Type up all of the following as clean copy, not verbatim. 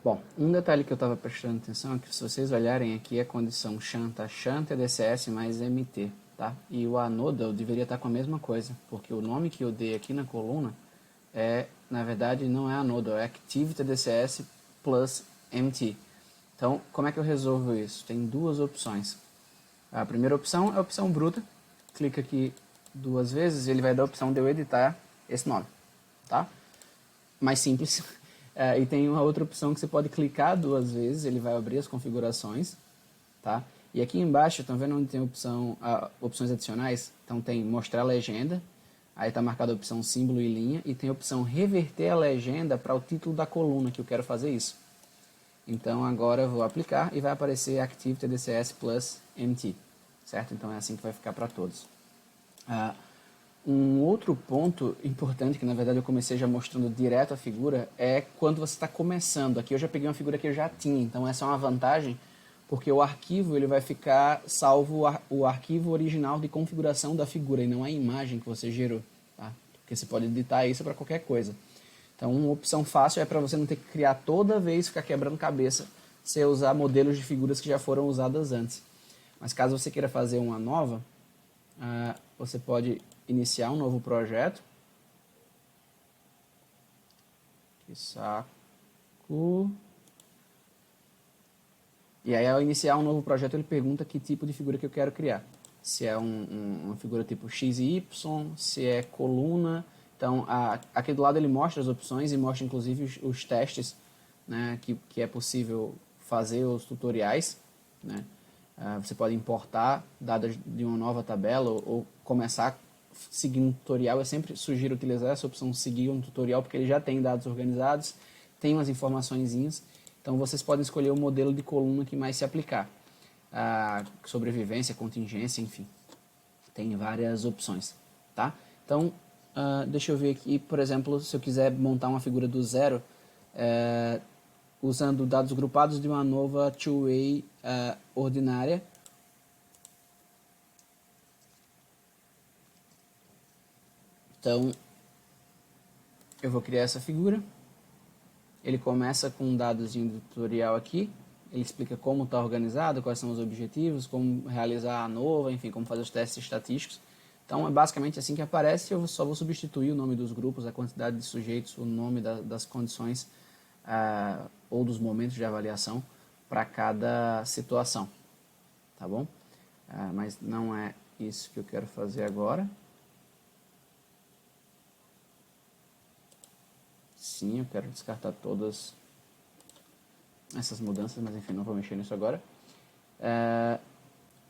Bom, um detalhe que eu estava prestando atenção é que se vocês olharem aqui a condição shunt, a shunt é DCS mais MT, tá? E o anodal deveria estar com a mesma coisa, porque o nome que eu dei aqui na coluna na verdade, não é anodal, é Activity DCS plus MT. Então, como é que eu resolvo isso? Tem duas opções. A primeira opção é a opção bruta. Clica aqui duas vezes e ele vai dar a opção de eu editar esse nome, tá? Mais simples. E tem uma outra opção que você pode clicar duas vezes, ele vai abrir as configurações, tá? E aqui embaixo, estão vendo onde tem opções adicionais? Então tem mostrar legenda, aí está marcada a opção símbolo e linha, e tem a opção reverter a legenda para o título da coluna que eu quero fazer isso. Então agora eu vou aplicar e vai aparecer Activity DCS Plus MT, certo? Então é assim que vai ficar para todos. Um outro ponto importante, que na verdade eu comecei já mostrando direto a figura, é quando você está começando. Aqui eu já peguei uma figura que eu já tinha, então essa é uma vantagem, porque o arquivo ele vai ficar salvo o arquivo original de configuração da figura e não a imagem que você gerou, tá? Porque você pode editar isso para qualquer coisa. Então uma opção fácil é para você não ter que criar toda vez, ficar quebrando cabeça, você usar modelos de figuras que já foram usadas antes. Mas caso você queira fazer uma nova, você pode iniciar um novo projeto. Que saco. E aí, ao iniciar um novo projeto, ele pergunta que tipo de figura que eu quero criar. Se é uma figura tipo X e Y, se é coluna. Então, aqui do lado ele mostra as opções e mostra inclusive os testes, né, que é possível fazer, os tutoriais, né. Você pode importar dados de uma nova tabela ou começar seguindo um tutorial. Eu sempre sugiro utilizar essa opção seguir um tutorial, porque ele já tem dados organizados, tem umas informaçõezinhas. Então vocês podem escolher o modelo de coluna que mais se aplicar. Sobrevivência, contingência, enfim. Tem várias opções, tá? Então, deixa eu ver aqui, por exemplo, se eu quiser montar uma figura do zero, usando dados grupados de uma nova two-way ordinária. Então, eu vou criar essa figura. Ele começa com um dadozinho do tutorial aqui. Ele explica como está organizado, quais são os objetivos, como realizar a nova, enfim, como fazer os testes estatísticos. Então, é basicamente assim que aparece. Eu só vou substituir o nome dos grupos, a quantidade de sujeitos, o nome das condições ou dos momentos de avaliação para cada situação, tá bom? Mas não é isso que eu quero fazer agora. Sim, eu quero descartar todas essas mudanças, mas enfim, não vou mexer nisso agora.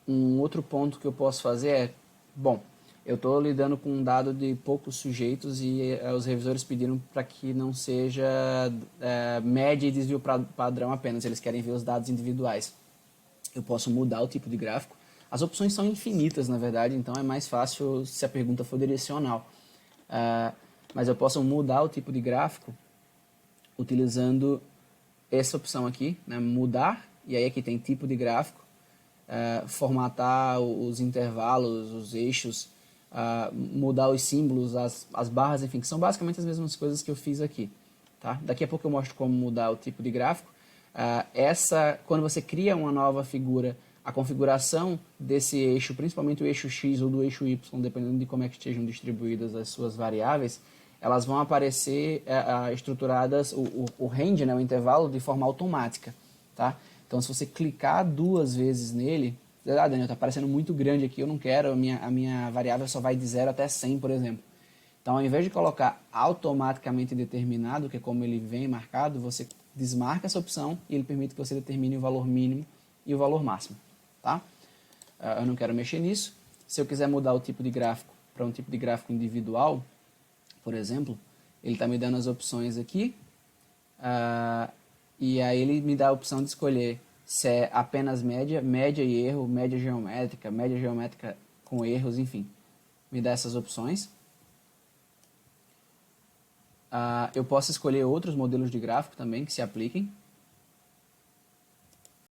Um outro ponto que eu posso fazer é, bom, eu estou lidando com um dado de poucos sujeitos e os revisores pediram para que não seja média e desvio padrão apenas, eles querem ver os dados individuais. Eu posso mudar o tipo de gráfico. As opções são infinitas, na verdade, então é mais fácil se a pergunta for direcional. Mas eu posso mudar o tipo de gráfico utilizando essa opção aqui, né, mudar, e aí aqui tem tipo de gráfico, formatar os intervalos, os eixos, mudar os símbolos, as barras, enfim, que são basicamente as mesmas coisas que eu fiz aqui. Tá? Daqui a pouco eu mostro como mudar o tipo de gráfico. Quando você cria uma nova figura, a configuração desse eixo, principalmente o eixo X ou do eixo Y, dependendo de como é que estejam distribuídas as suas variáveis, elas vão aparecer estruturadas, o range, né, o intervalo, de forma automática. Tá? Então, se você clicar duas vezes nele, Daniel, está parecendo muito grande aqui, eu não quero, a minha variável só vai de 0 até 100, por exemplo. Então, ao invés de colocar automaticamente determinado, que é como ele vem marcado, você desmarca essa opção e ele permite que você determine o valor mínimo e o valor máximo. Tá? Eu não quero mexer nisso. Se eu quiser mudar o tipo de gráfico para um tipo de gráfico individual, por exemplo, ele está me dando as opções aqui, e aí ele me dá a opção de escolher se é apenas média, média e erro, média geométrica com erros, enfim. Me dá essas opções. Eu posso escolher outros modelos de gráfico também que se apliquem.